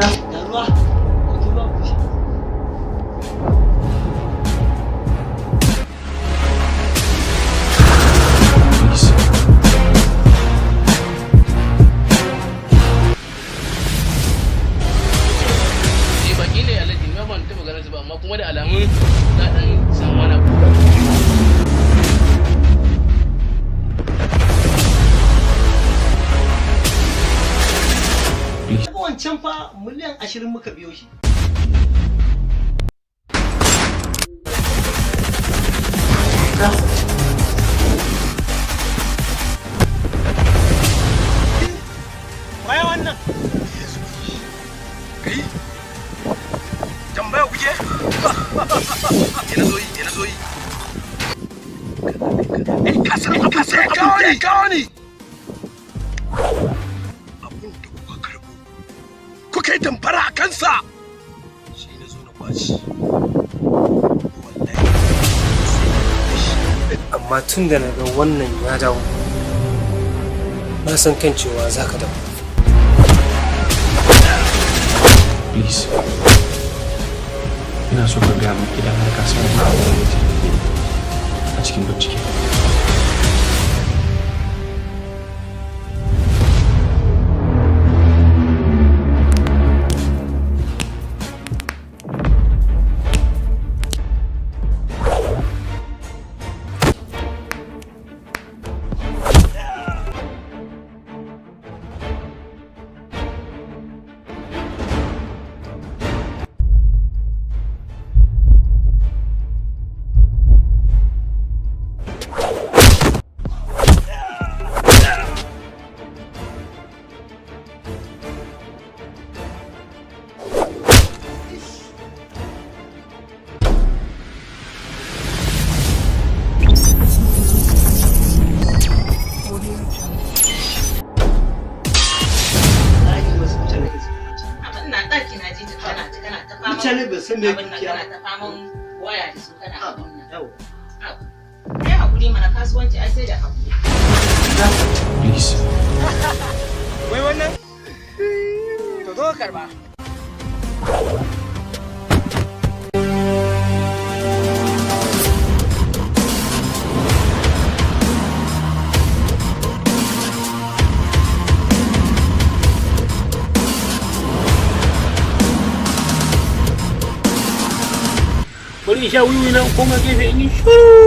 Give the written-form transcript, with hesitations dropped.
Da ruwa. Ruwa ku sha. Baki ne alaji na ban taɓa ganin su ba amma kuma da alamun na ɗan san wani abu. Wancan fa miliyan 20 muka biyo shi. Waya wannan? Kai? Tambaya kuke? Ina zo yi. Kawani! Abun da kuka karbo, kuka yi damfara a kansa! Shi na zo na kwashi. Amma tun da na ga wannan ya dawo, na san kan cewa za ka dawo. Please. Ina so ka gaya min idan har ka san wani abu da a cikin bincike. Mutane ba san me kike kana ta faman waya da su kana abun nan. Kai hakuri mana kasuwanci ai sai da hakuri. Please. Wai wannan? To zo karba. Bari in sha wiwi na koma gefe in yi shuru.